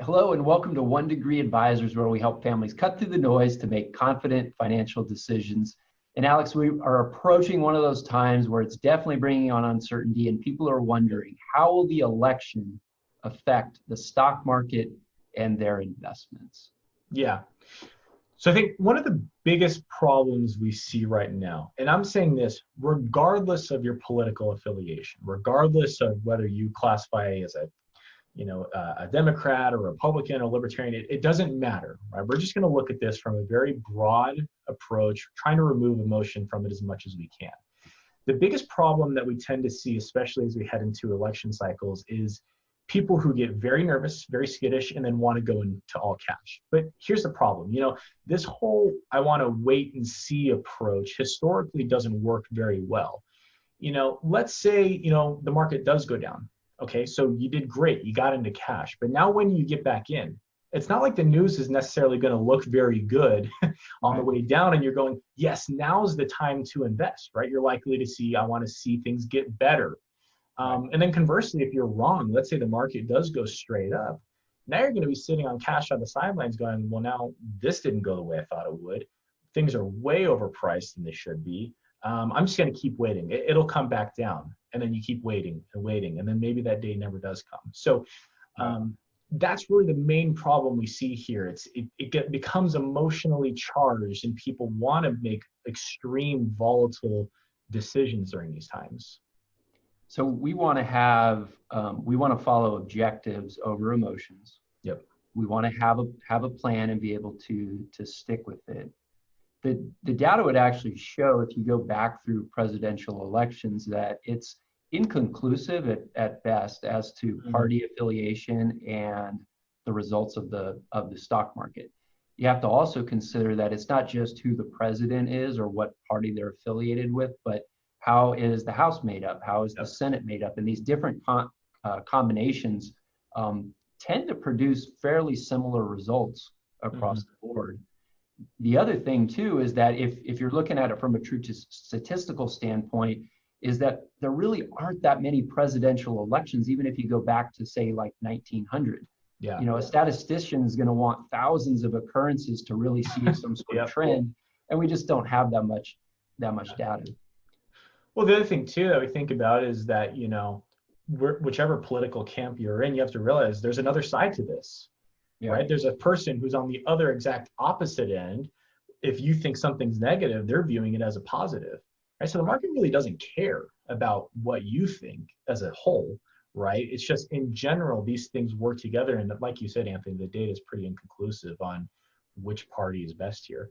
Hello and welcome to One Degree Advisors, where we help families cut through the noise to make confident financial decisions. And Alex, we are approaching one of those times where it's definitely bringing on uncertainty, and people are wondering, how will the election affect the stock market and their investments? Yeah. So I think one of the biggest problems we see right now, and I'm saying this regardless of your political affiliation, regardless of whether you classify as a Democrat or Republican or Libertarian, it doesn't matter, right? We're just going to look at this from a very broad approach, trying to remove emotion from it as much as we can. The biggest problem that we tend to see, especially as we head into election cycles, is people who get very nervous, very skittish, and then want to go into all cash. But here's the problem. This whole I want to wait and see approach historically doesn't work very well. Let's say, the market does go down. Okay, so you did great, you got into cash. But now when you get back in, it's not like the news is necessarily going to look very good on the way down, and you're going, yes, now's the time to invest, right? You're likely to see, I want to see things get better. And then conversely, if you're wrong, let's say the market does go straight up, now you're going to be sitting on cash on the sidelines going, well, now this didn't go the way I thought it would. Things are way overpriced than they should be. I'm just going to keep waiting. It'll come back down. And then you keep waiting and waiting. And then maybe that day never does come. So that's really the main problem we see here. It becomes emotionally charged, and people want to make extreme volatile decisions during these times. So we want to follow objectives over emotions. Yep. We want to have a plan and be able to stick with it. The data would actually show, if you go back through presidential elections, that it's inconclusive at best as to party affiliation and the results of the stock market. You have to also consider that it's not just who the president is or what party they're affiliated with, but how is the House made up? How is the Senate made up? And these different combinations tend to produce fairly similar results across the board. The other thing too is that if you're looking at it from a true statistical standpoint, is that there really aren't that many presidential elections, even if you go back to say like 1900. Yeah. A statistician is going to want thousands of occurrences to really see some sort of trend, and we just don't have that much data. Well, the other thing too that we think about is that whichever political camp you're in, you have to realize there's another side to this. Yeah. Right? There's a person who's on the other exact opposite end. If you think something's negative, they're viewing it as a positive. Right? So the market really doesn't care about what you think as a whole, right? It's just in general, these things work together. And like you said, Anthony, the data is pretty inconclusive on which party is best here.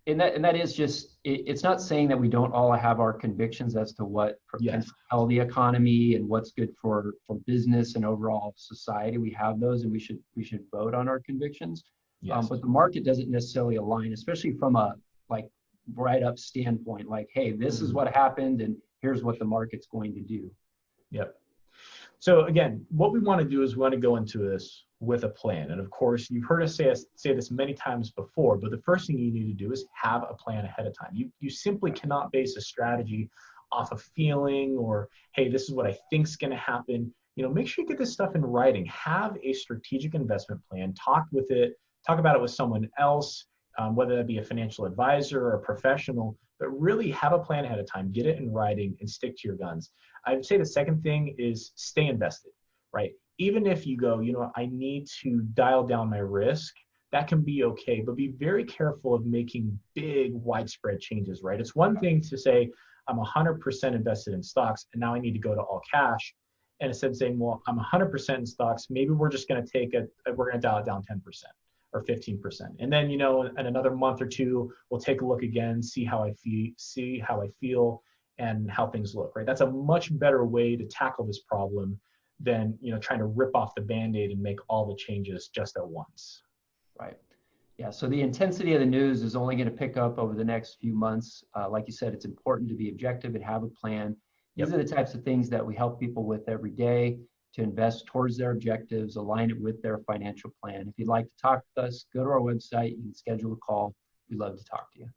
And that is just, it's not saying that we don't all have our convictions as to what can propel the economy and what's good for business and overall society. We have those, and we should vote on our convictions. Yes. But the market doesn't necessarily align, especially from a right up standpoint, like, hey, this is what happened and here's what the market's going to do. Yep. So again, what we want to do is we want to go into this with a plan. And of course, you've heard us say this many times before, but the first thing you need to do is have a plan ahead of time. You simply cannot base a strategy off a feeling or, hey, this is what I think's going to happen. Make sure you get this stuff in writing. Have a strategic investment plan. Talk about it with someone else, whether that be a financial advisor or a professional, but really have a plan ahead of time. Get it in writing and stick to your guns. I'd say the second thing is stay invested, right? Even if you go, I need to dial down my risk, that can be okay, but be very careful of making big, widespread changes, right? It's one thing to say, I'm 100% invested in stocks, and now I need to go to all cash. And instead of saying, well, I'm 100% in stocks, maybe we're just going to we're going to dial it down 10% or 15%. And then, in another month or two, we'll take a look again, see how I feel and how things look, right? That's a much better way to tackle this problem than trying to rip off the Band-Aid and make all the changes just at once. Right. Yeah. So the intensity of the news is only going to pick up over the next few months. Like you said, it's important to be objective and have a plan. These are the types of things that we help people with every day to invest towards their objectives, align it with their financial plan. If you'd like to talk with us, go to our website. You can schedule a call. We'd love to talk to you.